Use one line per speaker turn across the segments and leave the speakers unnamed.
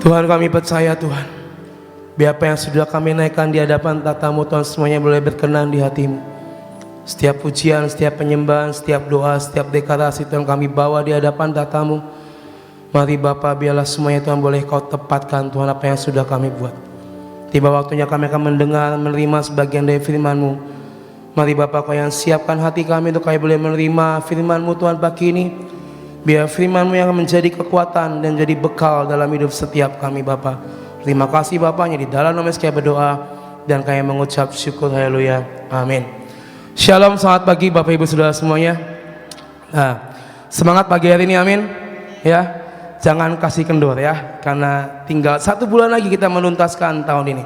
Tuhan, kami percaya Tuhan, biar apa yang sudah kami naikkan di hadapan tatamu Tuhan, semuanya boleh berkenan di hatimu. Setiap pujian, setiap penyembahan, setiap doa, setiap deklarasi Tuhan kami bawa di hadapan tatamu. Mari Bapa, biarlah semuanya Tuhan boleh kau tepatkan Tuhan apa yang sudah kami buat. Tiba waktunya kami akan mendengar, menerima sebagian dari firman-Mu. Mari Bapa, kau yang siapkan hati kami untuk kami boleh menerima firman-Mu Tuhan pagi ini. Biar firman-Mu yang menjadi kekuatan dan jadi bekal dalam hidup setiap kami Bapa. Terima kasih Bapaknya, di dalam nama Yesus kami berdoa dan kami mengucap syukur. Haleluya, amin. Shalom, selamat pagi Bapak Ibu Saudara semuanya. Nah, semangat pagi hari ini, amin. Ya, jangan kasih kendor ya, karena tinggal 1 bulan lagi kita menuntaskan tahun ini.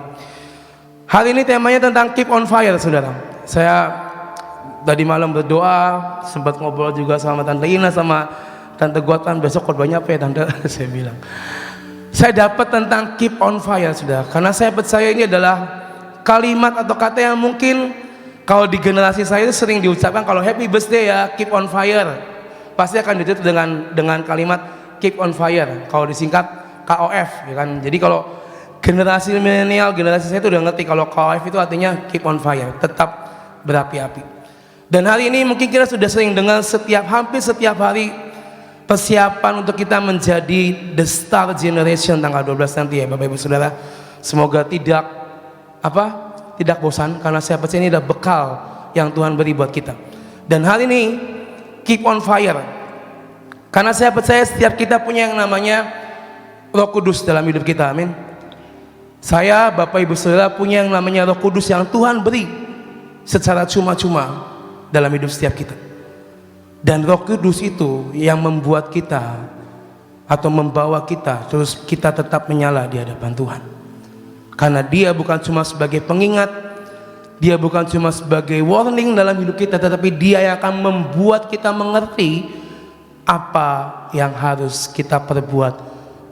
Hari ini temanya tentang keep on fire, saudara. Saya tadi malam berdoa, sempat ngobrol juga sama Tante Ina sama Tante Gotan, besok khotbahnya apa ya Tante? Saya bilang, saya dapat tentang keep on fire, saudara. Karena saya percaya ini adalah kalimat atau kata yang mungkin kalau di generasi saya itu sering diucapkan. Kalau happy birthday ya keep on fire, pasti akan ditutup dengan kalimat keep on fire. Kalau disingkat KOF, ya kan. Jadi kalau generasi milenial, generasi saya itu udah ngerti kalau KOF itu artinya keep on fire, tetap berapi-api. Dan hari ini mungkin kita sudah sering dengar hampir setiap hari persiapan untuk kita menjadi the star generation tanggal 12 nanti ya Bapak Ibu Saudara. Semoga tidak bosan, karena saya percaya ini adalah bekal yang Tuhan beri buat kita. Dan hari ini keep on fire, karena saya percaya setiap kita punya yang namanya Roh Kudus dalam hidup kita, amin. Saya, Bapak Ibu Saudara, punya yang namanya Roh Kudus yang Tuhan beri secara cuma-cuma dalam hidup setiap kita. Dan Roh Kudus itu yang membuat kita atau membawa kita terus kita tetap menyala di hadapan Tuhan. Karena dia bukan cuma sebagai pengingat, dia bukan cuma sebagai warning dalam hidup kita, tetapi dia yang akan membuat kita mengerti apa yang harus kita perbuat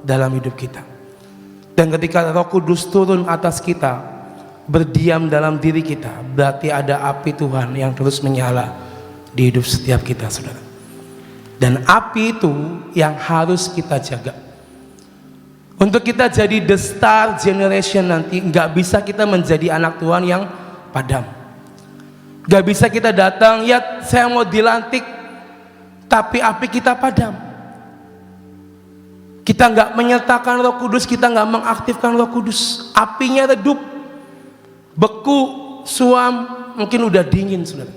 dalam hidup kita. Dan ketika Roh Kudus turun atas kita, berdiam dalam diri kita, berarti ada api Tuhan yang terus menyala di hidup setiap kita, saudara. Dan api itu yang harus kita jaga. Untuk kita jadi the star generation nanti, nggak bisa kita menjadi anak Tuhan yang padam. Nggak bisa kita datang, ya saya mau dilantik, tapi api kita padam. Kita nggak menyertakan Roh Kudus, kita nggak mengaktifkan Roh Kudus, apinya redup, beku, suam, mungkin udah dingin, saudara.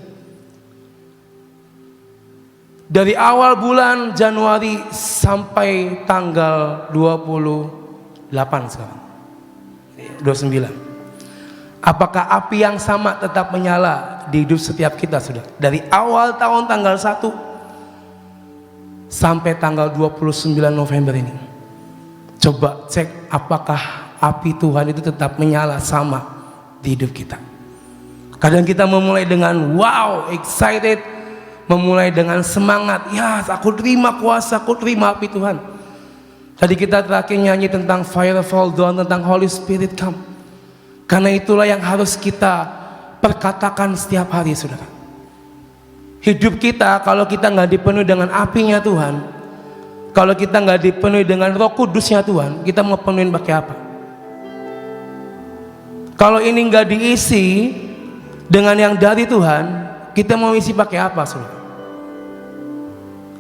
Dari awal bulan Januari sampai tanggal 28 sekarang, 29. Apakah api yang sama tetap menyala di hidup setiap kita, sudah? Dari awal tahun tanggal 1 sampai tanggal 29 November ini. Coba cek apakah api Tuhan itu tetap menyala sama di hidup kita. Kadang kita memulai dengan wow, excited, memulai dengan semangat, ya aku terima kuasa, aku terima api Tuhan. Tadi kita terakhir nyanyi tentang fire fall down, tentang Holy Spirit come. Karena itulah yang harus kita perkatakan setiap hari, saudara. Hidup kita kalau kita nggak dipenuhi dengan apinya Tuhan, kalau kita nggak dipenuhi dengan Roh Kudusnya Tuhan, kita mau penuhin pakai apa? Kalau ini nggak diisi dengan yang dari Tuhan, kita mau isi pakai apa, saudara?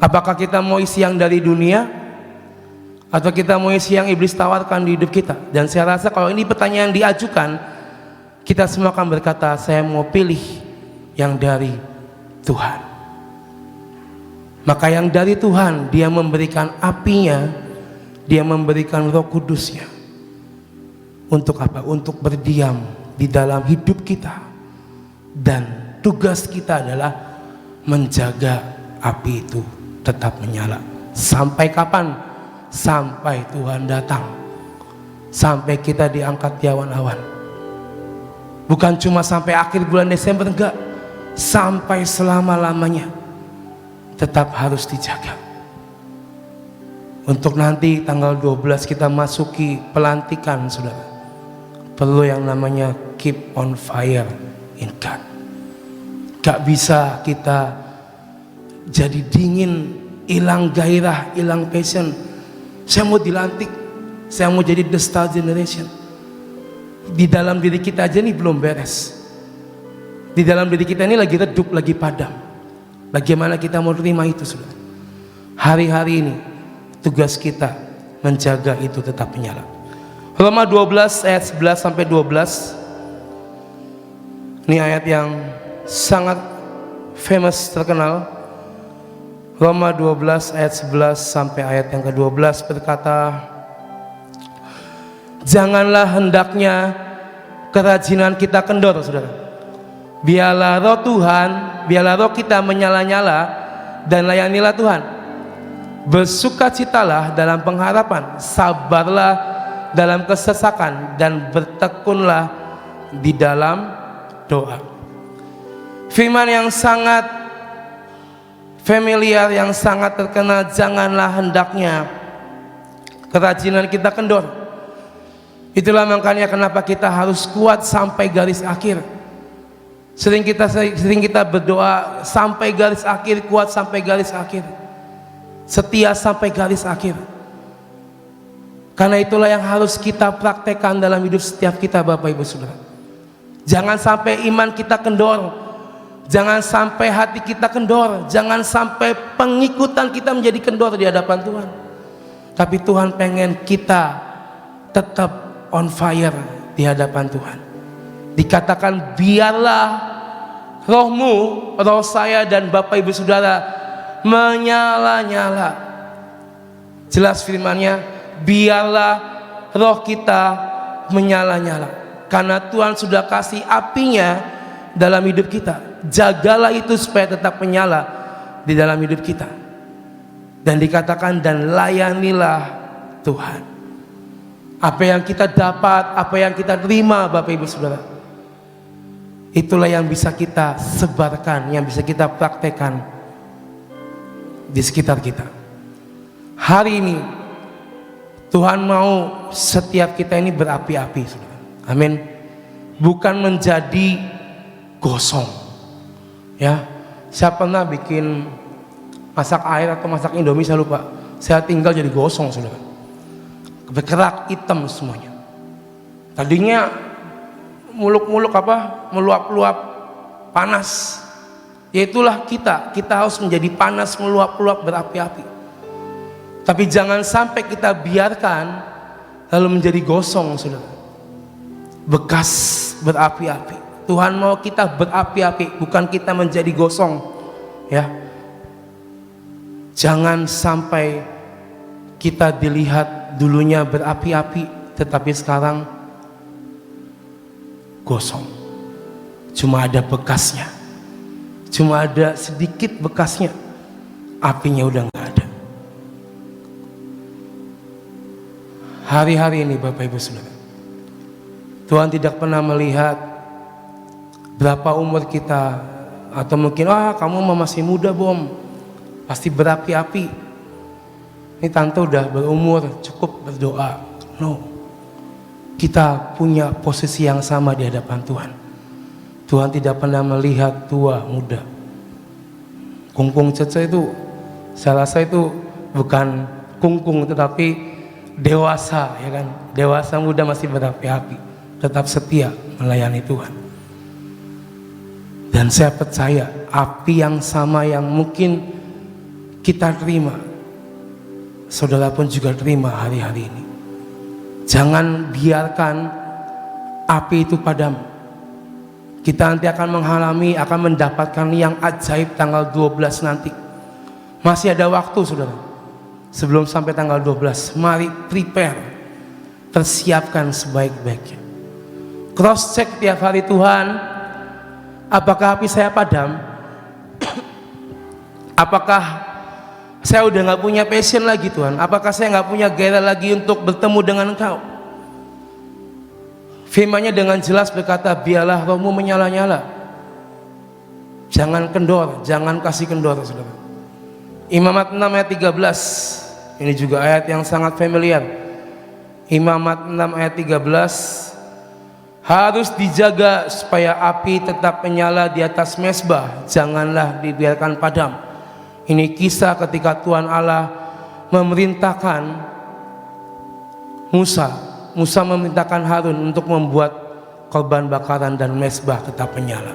Apakah kita mau isi yang dari dunia, atau kita mau isi yang iblis tawarkan di hidup kita? Dan saya rasa kalau ini pertanyaan diajukan, kita semua akan berkata, saya mau pilih yang dari Tuhan. Maka yang dari Tuhan, dia memberikan apinya, dia memberikan Roh Kudusnya. Untuk apa? Untuk berdiam di dalam hidup kita. Dan tugas kita adalah menjaga api itu tetap menyala. Sampai kapan? Sampai Tuhan datang, sampai kita diangkat di awan-awan. Bukan cuma sampai akhir bulan Desember, enggak, sampai selama-lamanya tetap harus dijaga. Untuk nanti tanggal 12 kita masuki pelantikan, saudara, perlu yang namanya keep on fire in God. Gak bisa kita jadi dingin, hilang gairah, hilang passion. Saya mau dilantik, Saya mau jadi the star generation. Di dalam diri kita aja nih belum beres. Di dalam diri kita ini lagi redup, lagi padam. Bagaimana kita mau terima itu, saudara? Hari-hari ini tugas kita menjaga itu tetap menyala. Roma 12 ayat 11 sampai 12. Ini ayat yang sangat famous, terkenal. Roma 12 ayat 11 sampai ayat yang ke-12 berkata, janganlah hendaknya kerajinan kita kendor, saudara. Biarlah roh Tuhan, biarlah roh kita menyala-nyala dan layanilah Tuhan. Bersukacitalah dalam pengharapan, sabarlah dalam kesesakan, dan bertekunlah di dalam doa. Firman yang sangat familiar, yang sangat terkenal, janganlah hendaknya kerajinan kita kendor. Itulah makanya kenapa kita harus kuat sampai garis akhir. Sering kita berdoa sampai garis akhir, kuat sampai garis akhir, setia sampai garis akhir. Karena itulah yang harus kita praktekkan dalam hidup setiap kita, Bapak Ibu Saudara. Jangan sampai iman kita kendor, jangan sampai hati kita kendor, jangan sampai pengikutan kita menjadi kendor di hadapan Tuhan. Tapi Tuhan pengen kita tetap on fire di hadapan Tuhan. Dikatakan biarlah rohmu, roh saya dan Bapak Ibu Saudara menyala-nyala. Jelas firmannya, biarlah roh kita menyala-nyala. Karena Tuhan sudah kasih apinya dalam hidup kita. Jagalah itu supaya tetap menyala di dalam hidup kita. Dan dikatakan dan layanilah Tuhan. Apa yang kita dapat, apa yang kita terima, Bapak Ibu Saudara, itulah yang bisa kita sebarkan, yang bisa kita praktekkan di sekitar kita. Hari ini Tuhan mau setiap kita ini berapi-api, saudara. Amin. Bukan menjadi gosong. Ya, saya pernah bikin masak air atau masak Indomie, saya lupa. Saya tinggal jadi gosong, saudara. Berkerak hitam semuanya. Tadinya muluk-muluk meluap-luap panas. Yaitulah kita harus menjadi panas, meluap-luap, berapi-api. Tapi jangan sampai kita biarkan lalu menjadi gosong, saudara. Bekas berapi-api. Tuhan mau kita berapi-api, bukan kita menjadi gosong. Ya. Jangan sampai kita dilihat dulunya berapi-api, tetapi sekarang gosong. Cuma ada bekasnya. Cuma ada sedikit bekasnya. Apinya udah nggak ada. Hari-hari ini Bapak Ibu Saudara, Tuhan tidak pernah melihat berapa umur kita, atau mungkin kamu masih muda Bom, pasti berapi-api. Ini tante udah berumur, cukup berdoa. No, kita punya posisi yang sama di hadapan Tuhan. Tuhan tidak pernah melihat tua muda. Kungkung cece itu, saya rasa itu bukan kungkung, tetapi dewasa, ya kan? Dewasa muda masih berapi-api, tetap setia melayani Tuhan. Dan saya percaya api yang sama yang mungkin kita terima, saudara pun juga terima hari-hari ini. Jangan biarkan api itu padam. Kita nanti akan mendapatkan yang ajaib tanggal 12 nanti. Masih ada waktu, saudara. Sebelum sampai tanggal 12, mari prepare, persiapkan sebaik-baiknya. Cross check tiap hari, Tuhan, apakah api saya padam? Apakah saya udah gak punya passion lagi, Tuhan? Apakah saya gak punya gairah lagi untuk bertemu dengan Engkau? Firman-Nya dengan jelas berkata, biarlah rohmu menyala-nyala. Jangan kendor, jangan kasih kendor, saudara. Imamat 6 ayat 13. Ini juga ayat yang sangat familiar. Imamat 6 ayat 13. Harus dijaga supaya api tetap menyala di atas mezbah, janganlah dibiarkan padam. Ini kisah ketika Tuhan Allah memerintahkan Musa memerintahkan Harun untuk membuat korban bakaran dan mezbah tetap menyala.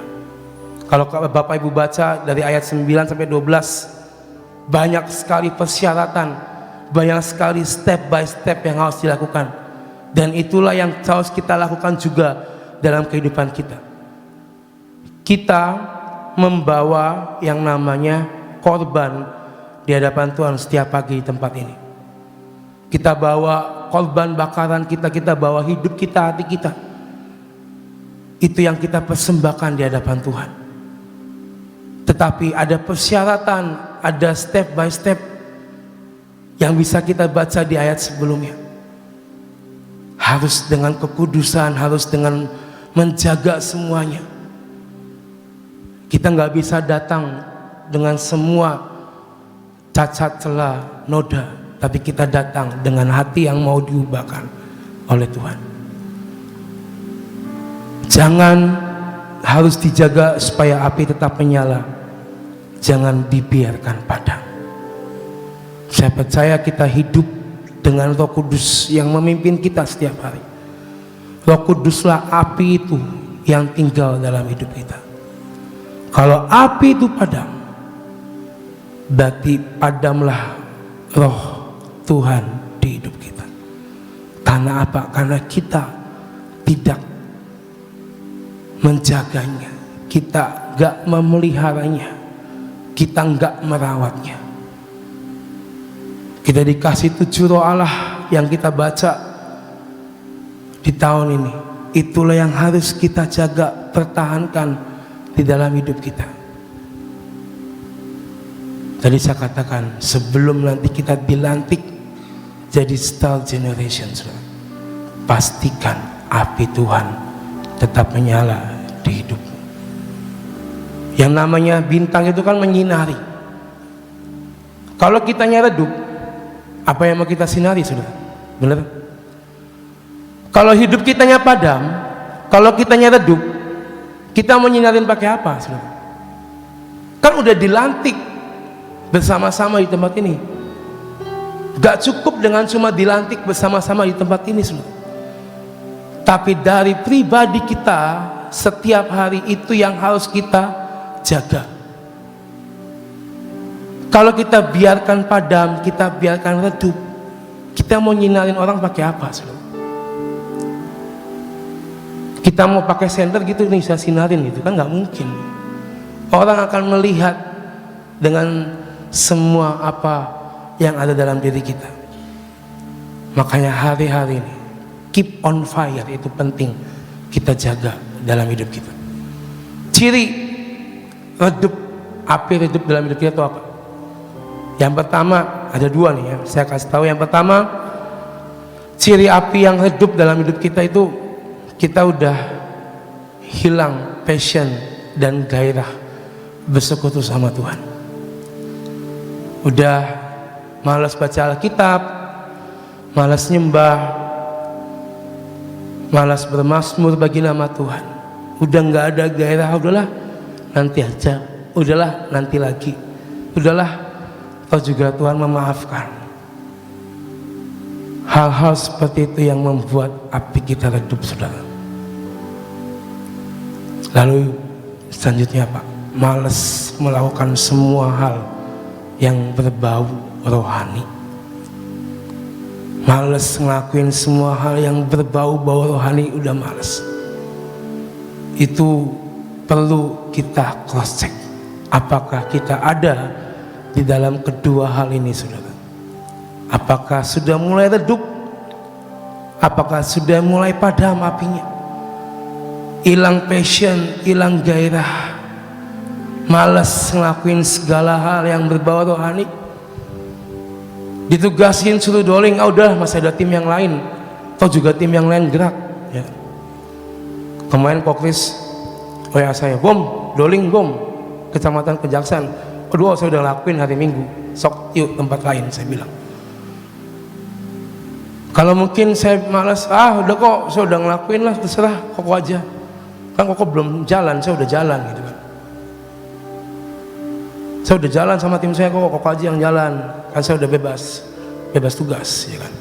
Kalau Bapak Ibu baca dari ayat 9 sampai 12, banyak sekali persyaratan, banyak sekali step by step yang harus dilakukan. Dan itulah yang harus kita lakukan juga dalam kehidupan kita. Kita membawa yang namanya korban di hadapan Tuhan setiap pagi di tempat ini. Kita bawa korban bakaran kita, kita bawa hidup kita, hati kita. Itu yang kita persembahkan di hadapan Tuhan. Tetapi ada persyaratan, ada step by step yang bisa kita baca di ayat sebelumnya. Harus dengan kekudusan, harus dengan menjaga semuanya. Kita nggak bisa datang dengan semua cacat, celah, noda, tapi kita datang dengan hati yang mau diubahkan oleh Tuhan. Jangan, harus dijaga supaya api tetap menyala. Jangan dibiarkan padam. Saya percaya kita hidup dengan Roh Kudus yang memimpin kita setiap hari. Roh Kuduslah api itu yang tinggal dalam hidup kita. Kalau api itu padam, berarti padamlah Roh Tuhan di hidup kita. Karena apa? Karena kita tidak menjaganya, kita gak memeliharanya, kita gak merawatnya. Kita dikasih 7 roh Allah yang kita baca di tahun ini. Itulah yang harus kita jaga, pertahankan di dalam hidup kita. Tadi saya katakan, sebelum nanti kita dilantik jadi star generation, pastikan api Tuhan tetap menyala di hidupmu. Yang namanya bintang itu kan menyinari. Kalau kitanya redup, apa yang mau kita sinari, saudara? Benar? Kalau hidup kitanya padam, kalau kitanya redup, kita mau nyinarin pakai apa, saudara? Kan udah dilantik bersama-sama di tempat ini. Gak cukup dengan cuma dilantik bersama-sama di tempat ini, saudara. Tapi dari pribadi kita setiap hari itu yang harus kita jaga. Kalau kita biarkan padam, kita biarkan redup, kita mau nyinarin orang pakai apa, saudara? Kita mau pakai senter gitu nih, saya sinarin gitu kan nggak mungkin. Orang akan melihat dengan semua apa yang ada dalam diri kita. Makanya hari-hari ini keep on fire itu penting kita jaga dalam hidup kita. Ciri redup, api redup dalam hidup kita itu apa? Yang pertama, ada 2 nih ya, saya kasih tahu. Yang pertama, ciri api yang redup dalam hidup kita itu, kita udah hilang passion dan gairah bersekutu sama Tuhan. Udah malas baca Alkitab, malas nyembah, malas bermazmur bagi nama Tuhan. Udah nggak ada gairah, udahlah nanti aja, udahlah nanti lagi, udahlah atau juga Tuhan memaafkan. Hal-hal seperti itu yang membuat api kita redup, saudara. Lalu selanjutnya apa? Malas melakukan semua hal yang berbau rohani. Malas ngelakuin semua hal yang berbau-bau rohani, udah malas. Itu perlu kita cross check. Apakah kita ada di dalam kedua hal ini, saudara? Apakah sudah mulai redup? Apakah sudah mulai padam apinya? Hilang passion, hilang gairah, malas ngelakuin segala hal yang berbau rohani. Ditugasin suruh doling, udah masih ada tim yang lain, atau juga tim yang lain gerak ya. Kemarin Kokris WA saya, bom, doling bom, Kecamatan Kejaksan. Kedua saya udah lakuin hari Minggu, sok yuk tempat lain, saya bilang. Kalau mungkin saya malas, udah kok saya udah ngelakuin lah, terserah Koko aja. Kan Koko belum jalan, saya udah jalan gitu kan. Saya udah jalan sama tim saya, Koko aja yang jalan. Kan saya udah bebas tugas ya kan.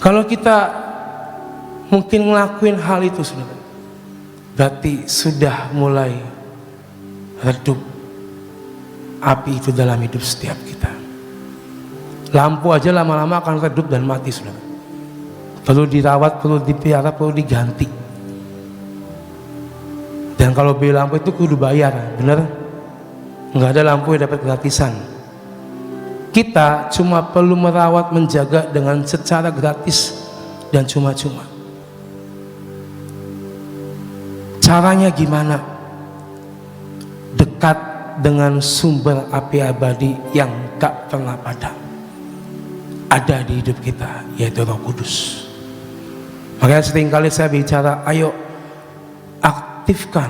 Kalau kita mungkin ngelakuin hal itu, saudara, berarti sudah mulai redup api itu dalam hidup setiap kita. Lampu aja lama-lama akan redup dan mati, saudara. Perlu dirawat, perlu dipelihara, perlu diganti. Dan kalau beli lampu itu kudu bayar, bener? Nggak ada lampu yang dapat gratisan. Kita cuma perlu merawat, menjaga dengan secara gratis dan cuma-cuma. Caranya gimana? Dekat dengan sumber api abadi yang gak pernah padam, ada di hidup kita, yaitu Roh Kudus. Makanya seringkali saya bicara, ayo aktifkan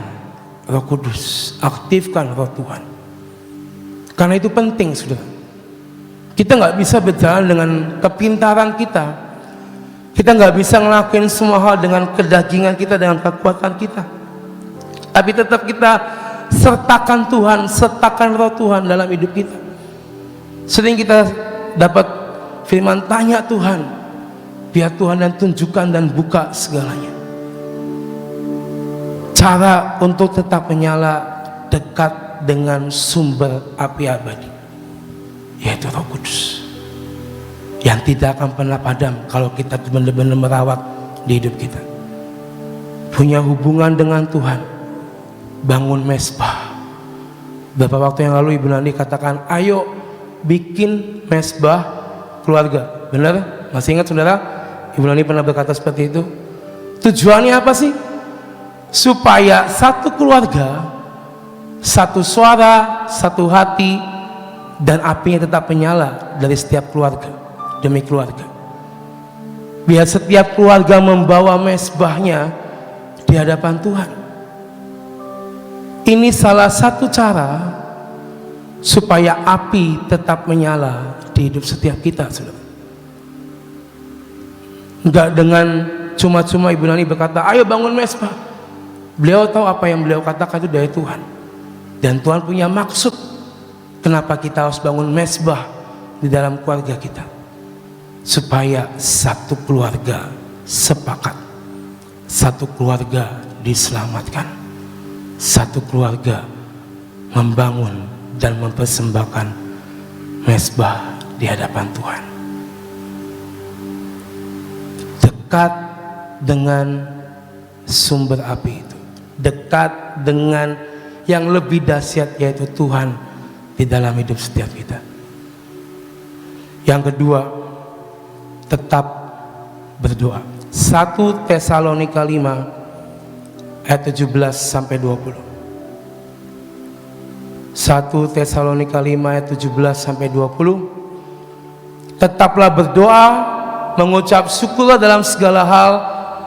Roh Kudus, aktifkan Roh Tuhan. Karena itu penting, saudara. Kita nggak bisa berjalan dengan kepintaran kita. Kita nggak bisa ngelakuin semua hal dengan kedagingan kita, dengan kekuatan kita. Tapi tetap kita sertakan Tuhan, sertakan Roh Tuhan dalam hidup kita. Sering kita dapat firman, tanya Tuhan, biar Tuhan yang tunjukkan dan buka segalanya. Cara untuk tetap menyala, dekat dengan sumber api abadi, yaitu Roh Kudus, yang tidak akan pernah padam kalau kita benar-benar merawat di hidup kita. Punya hubungan dengan Tuhan, bangun mesbah. Beberapa waktu yang lalu Ibu Nani katakan, ayo bikin mesbah keluarga. Benar? Masih ingat, saudara? Ibu Nani pernah berkata seperti itu. Tujuannya apa sih? Supaya satu keluarga, satu suara, satu hati, dan apinya tetap menyala dari setiap keluarga demi keluarga. Biar setiap keluarga membawa mesbahnya di hadapan Tuhan. Ini salah satu cara supaya api tetap menyala di hidup setiap kita, saudara. Enggak dengan cuma-cuma Ibu Nani berkata, ayo bangun mesbah. Beliau tahu apa yang beliau katakan itu dari Tuhan. Dan Tuhan punya maksud kenapa kita harus bangun mesbah di dalam keluarga kita. Supaya satu keluarga sepakat, satu keluarga diselamatkan, satu keluarga membangun dan mempersembahkan mesbah di hadapan Tuhan. Dekat dengan sumber api itu, dekat dengan yang lebih dahsyat, yaitu Tuhan di dalam hidup setiap kita. Yang kedua, tetap berdoa. 1 Tesalonika 5 ayat 17 sampai 20. 1 Tesalonika 5 ayat 17 sampai 20. Tetaplah berdoa, mengucap syukurlah dalam segala hal,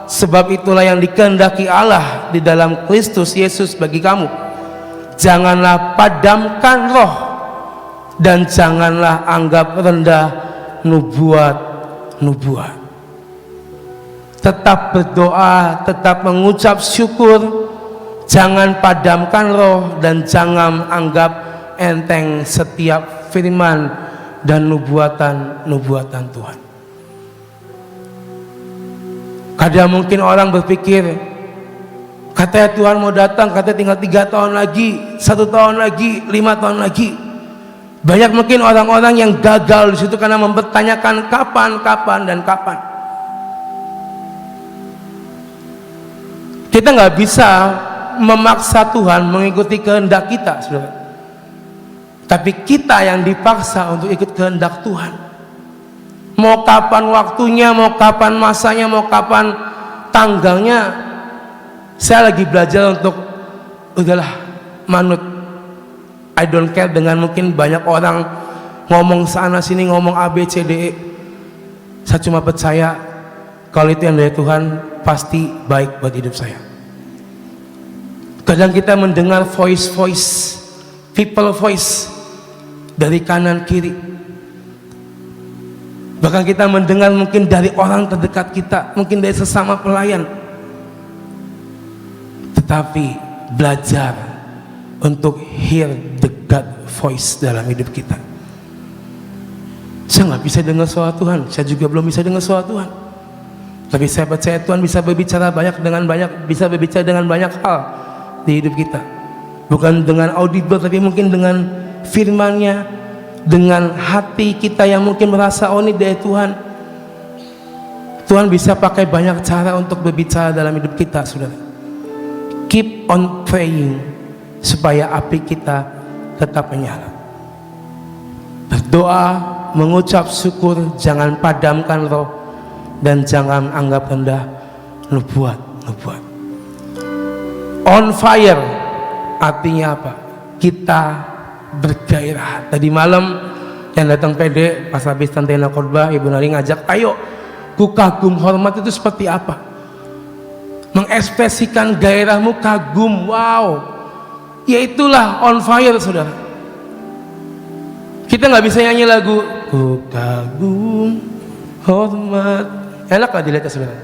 sebab itulah yang dikehendaki Allah di dalam Kristus Yesus bagi kamu. Janganlah padamkan roh, dan janganlah anggap rendah nubuat. Tetap berdoa, tetap mengucap syukur, jangan padamkan roh, dan jangan anggap enteng setiap firman dan nubuatan Tuhan. Kadang mungkin orang berpikir, katanya Tuhan mau datang, katanya tinggal 3 tahun lagi, 1 tahun lagi, 5 tahun lagi. Banyak mungkin orang-orang yang gagal di situ karena mempertanyakan kapan. Kita nggak bisa memaksa Tuhan mengikuti kehendak kita, saudara. Tapi kita yang dipaksa untuk ikut kehendak Tuhan. Mau kapan waktunya, mau kapan masanya, mau kapan tanggalnya. Saya lagi belajar untuk udahlah manut. I don't care dengan mungkin banyak orang ngomong sana sini, ngomong A, B, C, D, E. Saya cuma percaya kalau itu yang dari Tuhan pasti baik buat hidup saya. Kadang kita mendengar voice, people voice dari kanan kiri. Bahkan kita mendengar mungkin dari orang terdekat kita, mungkin dari sesama pelayan. Tetapi belajar untuk hear the God voice dalam hidup kita. Saya nggak bisa dengar suara Tuhan, saya juga belum bisa dengar suara Tuhan. Tapi saya percaya Tuhan bisa berbicara bisa berbicara dengan banyak hal di hidup kita. Bukan dengan audible, tapi mungkin dengan firman-Nya, dengan hati kita yang mungkin merasa, oh ini dari Tuhan. Tuhan bisa pakai banyak cara untuk berbicara dalam hidup kita, saudara. Keep on praying supaya api kita tetap menyala. Berdoa, mengucap syukur, jangan padamkan roh, dan jangan anggap rendah nubuat. On fire artinya apa? Kita bergairah. Tadi malam yang datang PD pas habis tantena khotbah, Ibu Nari ngajak, ayo ku kagum hormat itu seperti apa? Mengekspresikan gairahmu kagum, wow. Ya itulah on fire, saudara. Kita nggak bisa nyanyi lagu ku kagum hormat, enak gak dilihat, saudara?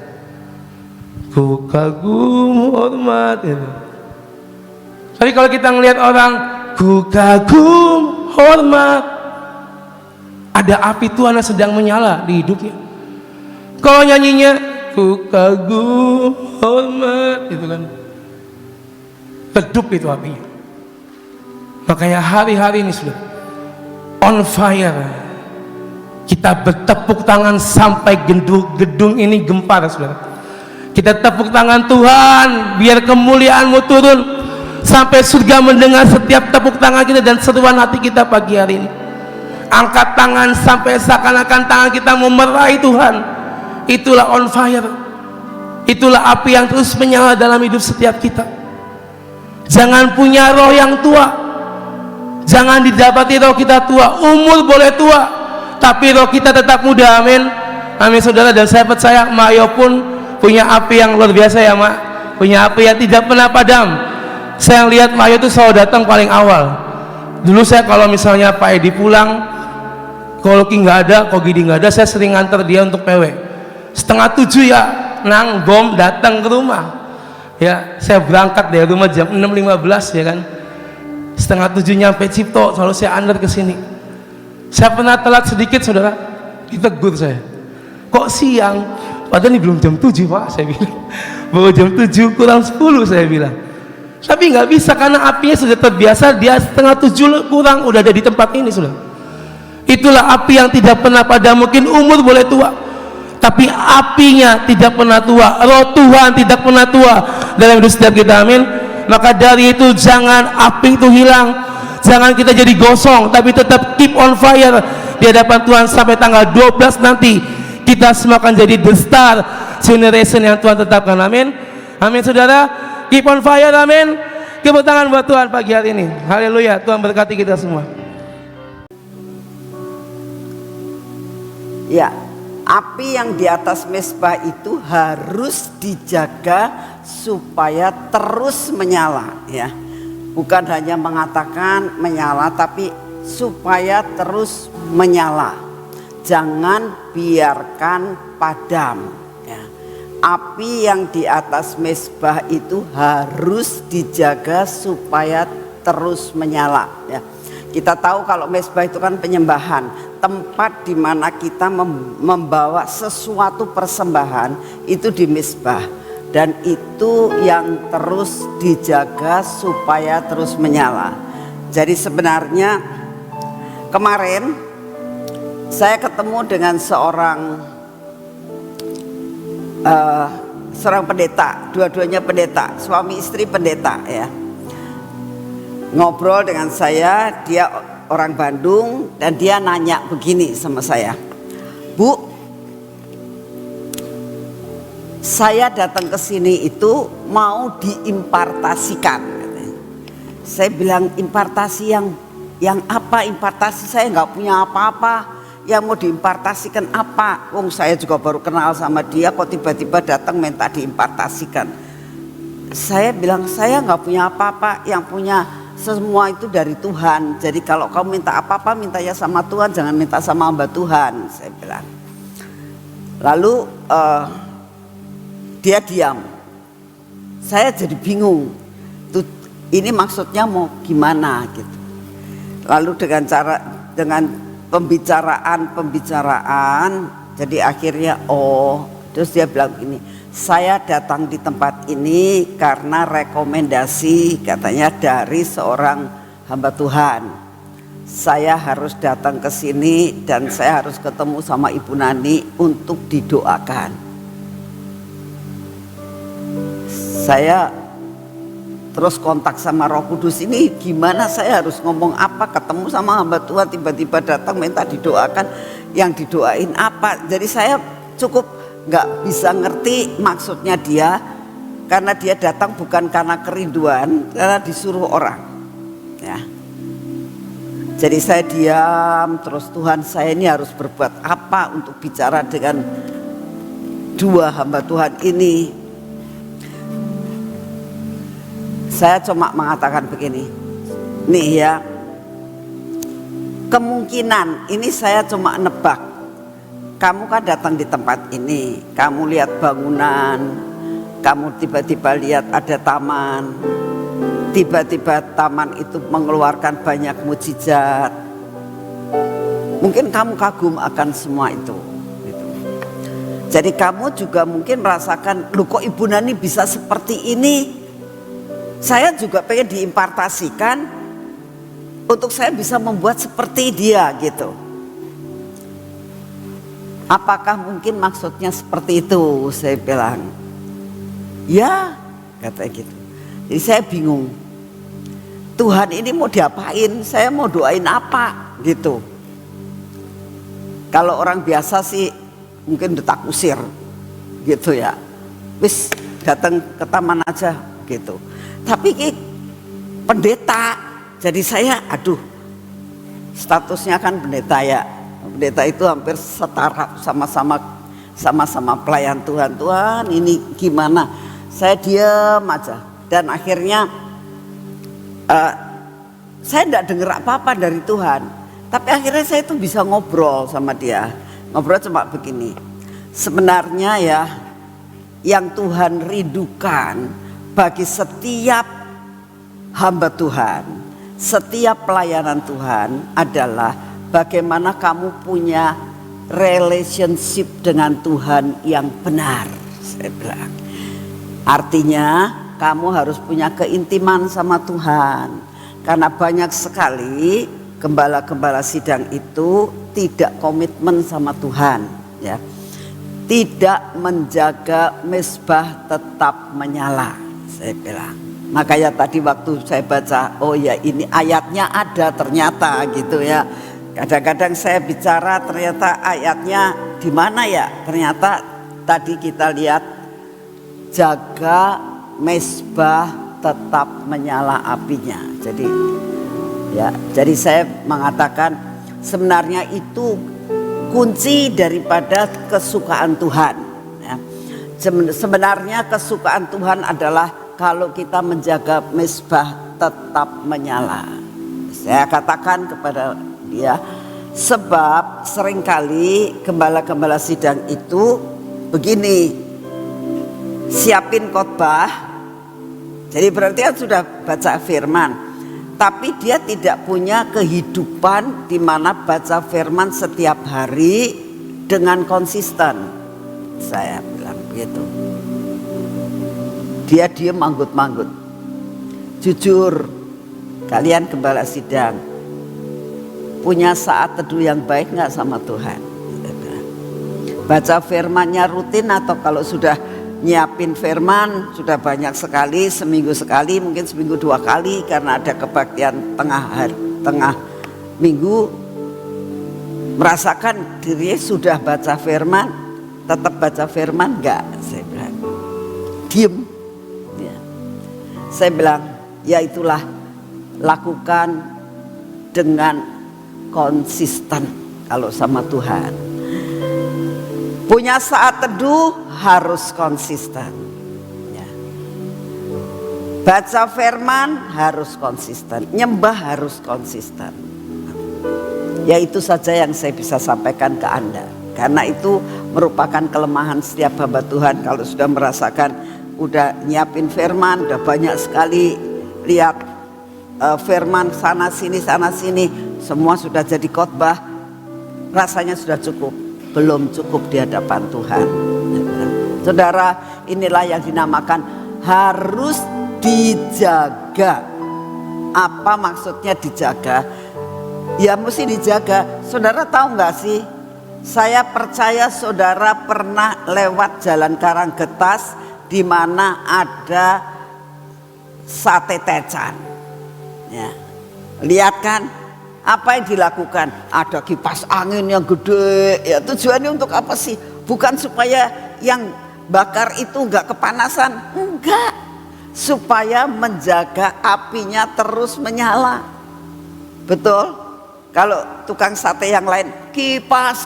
Ku kagum hormat itu. Tapi kalau kita ngelihat orang ku kagum hormat, ada api Tuhan yang sedang menyala di hidupnya. Kalau nyanyinya ku kagum hormat, itu kan redup itu apinya. Makanya hari-hari ini sudah on fire. Kita bertepuk tangan sampai gedung ini gempar, saudara. Kita tepuk tangan, Tuhan, biar kemuliaan-Mu turun sampai surga mendengar setiap tepuk tangan kita dan seruan hati kita pagi hari ini. Angkat tangan sampai seakan-akan tangan kita mau meraih Tuhan. Itulah on fire. Itulah api yang terus menyala dalam hidup setiap kita. Jangan punya roh yang tua. Jangan didapati roh kita tua. Umur boleh tua, tapi roh kita tetap muda. Amin. Amin, saudara. Dan saya percaya Mak Ayo pun punya api yang luar biasa ya, Mak. Punya api yang tidak pernah padam. Saya lihat Mak Ayo itu selalu datang paling awal. Dulu saya kalau misalnya Pak Edi pulang, kalau Ki nggak ada, kalau Gidi nggak ada, saya sering nganter dia untuk PW. 6:30 ya, nang bom datang ke rumah. Ya, saya berangkat dari rumah jam 6.15 ya kan. 6:30 nyampe Cipto, selalu saya antar ke sini. Saya pernah telat sedikit, saudara, ditegur saya. Kok siang? Padahal ini belum jam 7, Pak, saya bilang. Baru jam 7 kurang 10, saya bilang. Tapi nggak bisa karena apinya sudah terbiasa, dia 6:30 kurang udah ada di tempat ini, sudah. Itulah api yang tidak pernah padam. Mungkin umur boleh tua, tapi apinya tidak pernah tua. Roh Tuhan tidak pernah tua dalam hidup setiap kita. Amin. Maka dari itu jangan api itu hilang, jangan kita jadi gosong, tapi tetap keep on fire di hadapan Tuhan sampai tanggal 12 nanti. Kita semua akan jadi the star generation yang Tuhan tetapkan. Amin. Amin, saudara. Keep on fire. Amin. Tepuk tangan buat Tuhan pagi hari ini. Haleluya. Tuhan berkati kita semua.
Ya, api yang di atas mezbah itu harus dijaga supaya terus menyala, ya. Bukan hanya mengatakan menyala, tapi supaya terus menyala. Jangan biarkan padam, ya. Api yang di atas mezbah itu harus dijaga supaya terus menyala, ya. Kita tahu kalau mezbah itu kan penyembahan, tempat di mana kita membawa sesuatu persembahan itu di mezbah, dan itu yang terus dijaga supaya terus menyala. Jadi sebenarnya kemarin saya ketemu dengan seorang pendeta, dua-duanya pendeta, suami istri pendeta, ya. Ngobrol dengan saya, dia orang Bandung, dan dia nanya begini sama saya, Bu, saya datang ke sini itu mau diimpartasikan. Saya bilang, impartasi yang apa? Impartasi, saya nggak punya apa-apa. Yang mau diimpartasikan apa? Wong saya juga baru kenal sama dia, kok tiba-tiba datang minta diimpartasikan. Saya bilang, saya nggak punya apa-apa, yang punya semua itu dari Tuhan. Jadi kalau kamu minta apa-apa, mintanya sama Tuhan, jangan minta sama hamba Tuhan, saya bilang. Lalu dia diam. Saya jadi bingung, ini maksudnya mau gimana gitu. Lalu dengan pembicaraan, jadi akhirnya Terus dia bilang gini, saya datang di tempat ini karena rekomendasi katanya dari seorang hamba Tuhan. Saya harus datang ke sini dan saya harus ketemu sama Ibu Nani untuk didoakan. Saya terus kontak sama Roh Kudus, ini gimana, saya harus ngomong apa, ketemu sama hamba Tuhan tiba-tiba datang minta didoakan, yang didoain apa. Jadi saya cukup nggak bisa ngerti maksudnya dia, karena dia datang bukan karena kerinduan, karena disuruh orang ya. Jadi saya diam, terus Tuhan saya ini harus berbuat apa untuk bicara dengan dua hamba Tuhan ini. Saya cuma mengatakan begini, nih ya, kemungkinan ini saya cuma nebak. Kamu kan datang di tempat ini, kamu lihat bangunan, kamu tiba-tiba lihat ada taman, tiba-tiba taman itu mengeluarkan banyak mukjizat. Mungkin kamu kagum akan semua itu. Jadi kamu juga mungkin merasakan, loh kok Ibu Nani bisa seperti ini? Saya juga pengen diimpartasikan untuk saya bisa membuat seperti dia gitu. Apakah mungkin maksudnya seperti itu? Saya bilang, ya, katanya gitu. Jadi saya bingung, Tuhan ini mau diapain? Saya mau doain apa gitu. Kalau orang biasa sih mungkin detak usir gitu ya, wis datang ke taman aja gitu. Tapi pendeta, jadi saya aduh, statusnya kan pendeta ya. Pendeta itu hampir setara, sama-sama pelayan Tuhan. Tuhan ini gimana? Saya diam aja. Dan akhirnya saya tidak dengar apa-apa dari Tuhan. Tapi akhirnya saya itu bisa ngobrol sama dia. Ngobrol cuma begini, sebenarnya ya, yang Tuhan rindukan bagi setiap hamba Tuhan, setiap pelayanan Tuhan adalah bagaimana kamu punya relationship dengan Tuhan yang benar. Saya bilang, artinya kamu harus punya keintiman sama Tuhan. Karena banyak sekali gembala-gembala sidang itu tidak komitmen sama Tuhan ya. Tidak menjaga mezbah tetap menyala. Saya bilang, makanya tadi waktu saya baca, oh ya ini ayatnya ada ternyata gitu ya. Kadang-kadang saya bicara ternyata ayatnya di mana ya? Ternyata tadi kita lihat, jaga mezbah tetap menyala apinya. Jadi ya, jadi saya mengatakan sebenarnya itu kunci daripada kesukaan Tuhan ya. Sebenarnya kesukaan Tuhan adalah kalau kita menjaga mezbah tetap menyala. Saya katakan kepada dia, sebab seringkali gembala-gembala sidang itu begini, siapin khotbah, jadi berarti kan sudah baca firman, tapi dia tidak punya kehidupan di mana baca firman setiap hari dengan konsisten. Saya bilang begitu. Dia diem manggut-manggut. Jujur, kalian gembala sidang punya saat teduh yang baik nggak sama Tuhan? Baca firmannya rutin atau kalau sudah nyiapin firman sudah banyak sekali, seminggu sekali, mungkin seminggu 2 kali karena ada kebaktian tengah minggu, merasakan dirinya sudah baca firman, tetap baca firman nggak? Saya bilang, diem. Saya bilang, ya itulah, lakukan dengan konsisten kalau sama Tuhan. Punya saat teduh harus konsisten ya. Baca firman harus konsisten, nyembah harus konsisten. Ya itu saja yang saya bisa sampaikan ke Anda. Karena itu merupakan kelemahan setiap hamba Tuhan. Kalau sudah merasakan udah nyiapin firman, udah banyak sekali lihat firman sana sini, semua sudah jadi khotbah, rasanya sudah cukup. Belum cukup di hadapan Tuhan. Saudara, inilah yang dinamakan harus dijaga. Apa maksudnya dijaga? Ya mesti dijaga. Saudara tahu nggak sih? Saya percaya saudara pernah lewat Jalan Karanggetas di mana ada sate Taechan. Ya. Lihat kan apa yang dilakukan? Ada kipas angin yang gede. Ya, tujuannya untuk apa sih? Bukan supaya yang bakar itu enggak kepanasan, enggak. Supaya menjaga apinya terus menyala. Betul? Kalau tukang sate yang lain kipas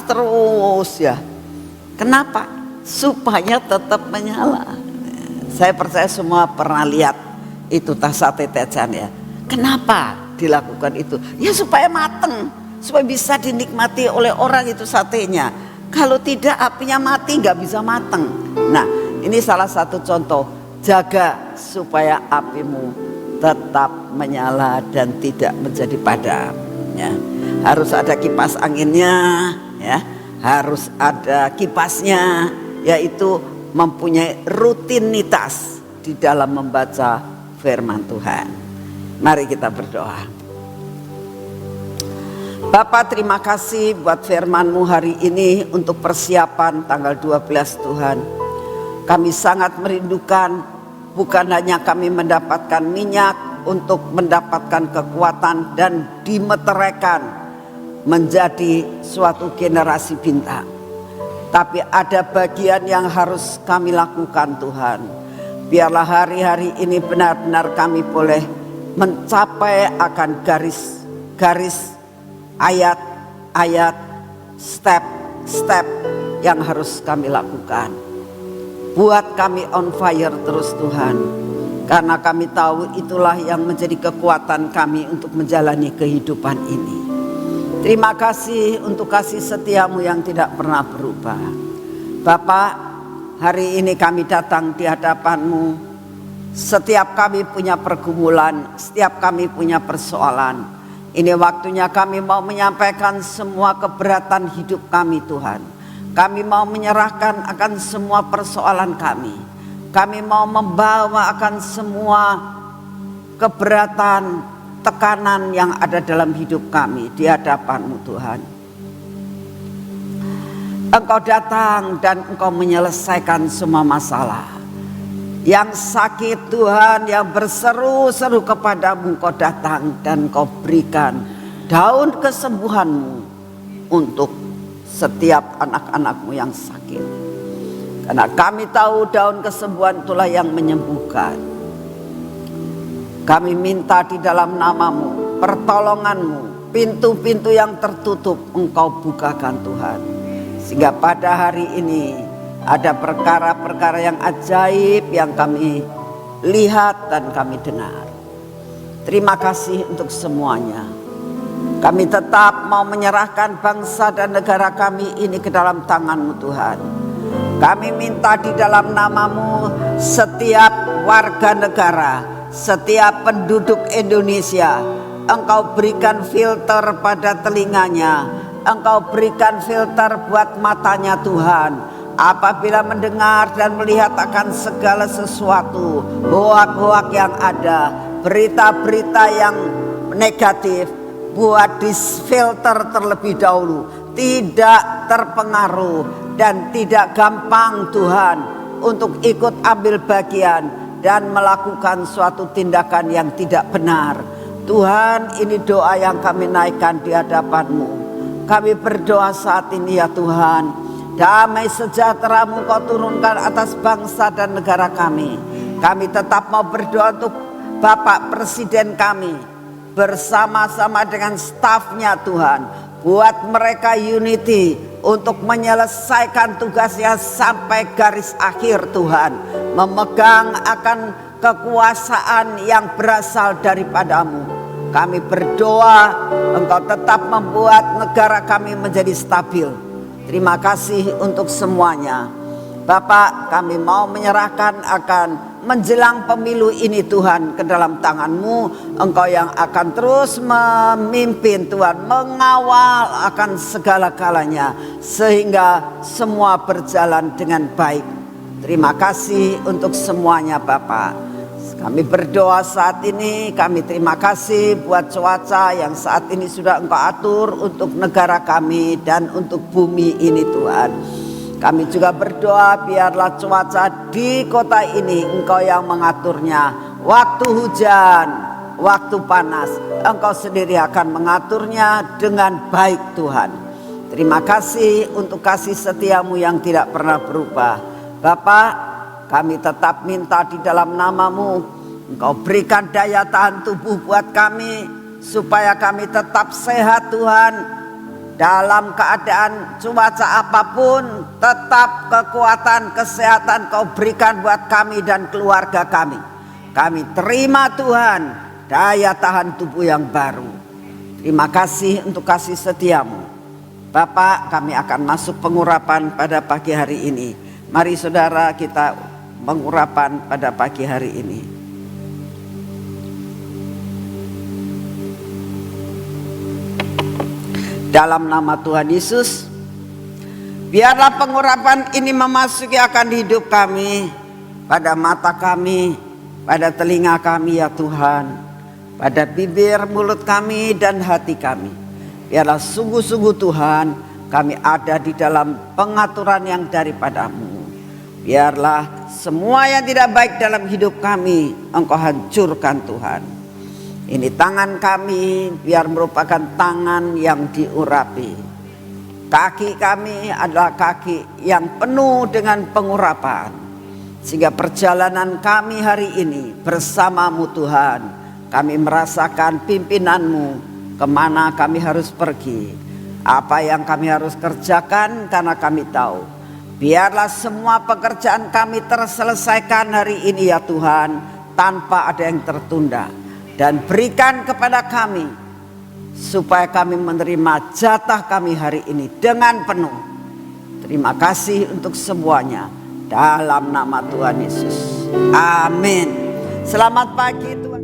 terus ya. Kenapa? Supaya tetap menyala. Saya percaya semua pernah lihat itu tas sate Taechan ya. Kenapa dilakukan itu? Ya supaya mateng, supaya bisa dinikmati oleh orang itu satenya. Kalau tidak apinya mati, nggak bisa mateng. Nah, ini salah satu contoh. Jaga supaya apimu tetap menyala dan tidak menjadi padam. Ya. Harus ada kipas anginnya, ya. Harus ada kipasnya, yaitu mempunyai rutinitas di dalam membaca firman Tuhan. Mari kita berdoa. Bapa, terima kasih buat firman-Mu hari ini untuk persiapan tanggal 12 Tuhan. Kami sangat merindukan bukan hanya kami mendapatkan minyak untuk mendapatkan kekuatan dan dimeteraikan menjadi suatu generasi bintang. Tapi ada bagian yang harus kami lakukan Tuhan. Biarlah hari-hari ini benar-benar kami boleh mencapai akan garis ayat-ayat, step-step yang harus kami lakukan. Buat kami on fire terus Tuhan. Karena kami tahu itulah yang menjadi kekuatan kami untuk menjalani kehidupan ini. Terima kasih untuk kasih setiamu yang tidak pernah berubah. Bapak, hari ini kami datang di hadapan-Mu. Setiap kami punya pergumulan, setiap kami punya persoalan. Ini waktunya kami mau menyampaikan semua keberatan hidup kami Tuhan. Kami mau menyerahkan akan semua persoalan kami. Kami mau membawa akan semua keberatan, tekanan yang ada dalam hidup kami di hadapan-Mu Tuhan. Engkau datang dan Engkau menyelesaikan semua masalah. Yang sakit Tuhan, yang berseru-seru kepadamu, Engkau datang dan Engkau berikan daun kesembuhan-Mu untuk setiap anak-anak-Mu yang sakit. Karena kami tahu daun kesembuhan itulah yang menyembuhkan. Kami minta di dalam nama-Mu, pertolongan-Mu, pintu-pintu yang tertutup Engkau bukakan Tuhan. Sehingga pada hari ini ada perkara-perkara yang ajaib yang kami lihat dan kami dengar. Terima kasih untuk semuanya. Kami tetap mau menyerahkan bangsa dan negara kami ini ke dalam tangan-Mu Tuhan. Kami minta di dalam nama-Mu setiap warga negara, setiap penduduk Indonesia, Engkau berikan filter pada telinganya, Engkau berikan filter buat matanya Tuhan. Apabila mendengar dan melihat akan segala sesuatu, hoak-hoak yang ada, berita-berita yang negatif, buat disfilter terlebih dahulu, tidak terpengaruh dan tidak gampang Tuhan untuk ikut ambil bagian dan melakukan suatu tindakan yang tidak benar. Tuhan, ini doa yang kami naikkan di hadapan-Mu. Kami berdoa saat ini ya Tuhan, damai sejahtera-Mu Kau turunkan atas bangsa dan negara kami. Kami tetap mau berdoa untuk Bapak Presiden kami, bersama-sama dengan stafnya Tuhan. Buat mereka unity untuk menyelesaikan tugasnya sampai garis akhir Tuhan. Memegang akan kekuasaan yang berasal daripada-Mu. Kami berdoa Engkau tetap membuat negara kami menjadi stabil. Terima kasih untuk semuanya. Bapak, kami mau menyerahkan akan menjelang pemilu ini Tuhan ke dalam tangan-Mu. Engkau yang akan terus memimpin Tuhan, mengawal akan segala kalanya, sehingga semua berjalan dengan baik. Terima kasih untuk semuanya Bapak. Kami berdoa saat ini, kami terima kasih buat cuaca yang saat ini sudah Engkau atur untuk negara kami dan untuk bumi ini Tuhan. Kami juga berdoa biarlah cuaca di kota ini Engkau yang mengaturnya. Waktu hujan, waktu panas, Engkau sendiri akan mengaturnya dengan baik Tuhan. Terima kasih untuk kasih setiamu yang tidak pernah berubah. Bapak, kami tetap minta di dalam namamu, Engkau berikan daya tahan tubuh buat kami, supaya kami tetap sehat Tuhan. Dalam keadaan cuaca apapun, tetap kekuatan, kesehatan Kau berikan buat kami dan keluarga kami. Kami terima Tuhan, daya tahan tubuh yang baru. Terima kasih untuk kasih setiamu. Bapak, kami akan masuk pengurapan pada pagi hari ini. Mari saudara kita pengurapan pada pagi hari ini. Dalam nama Tuhan Yesus, biarlah pengurapan ini memasuki akan hidup kami, pada mata kami, pada telinga kami ya Tuhan, pada bibir, mulut kami dan hati kami. Biarlah sungguh-sungguh Tuhan kami ada di dalam pengaturan yang daripadamu. Biarlah semua yang tidak baik dalam hidup kami Engkau hancurkan Tuhan. Ini tangan kami biar merupakan tangan yang diurapi. Kaki kami adalah kaki yang penuh dengan pengurapan. Sehingga perjalanan kami hari ini bersamamu Tuhan. Kami merasakan pimpinanmu kemana kami harus pergi. Apa yang kami harus kerjakan karena kami tahu. Biarlah semua pekerjaan kami terselesaikan hari ini ya Tuhan. Tanpa ada yang tertunda. Dan berikan kepada kami supaya kami menerima jatah kami hari ini dengan penuh. Terima kasih untuk semuanya dalam nama Tuhan Yesus. Amin. Selamat pagi Tuhan.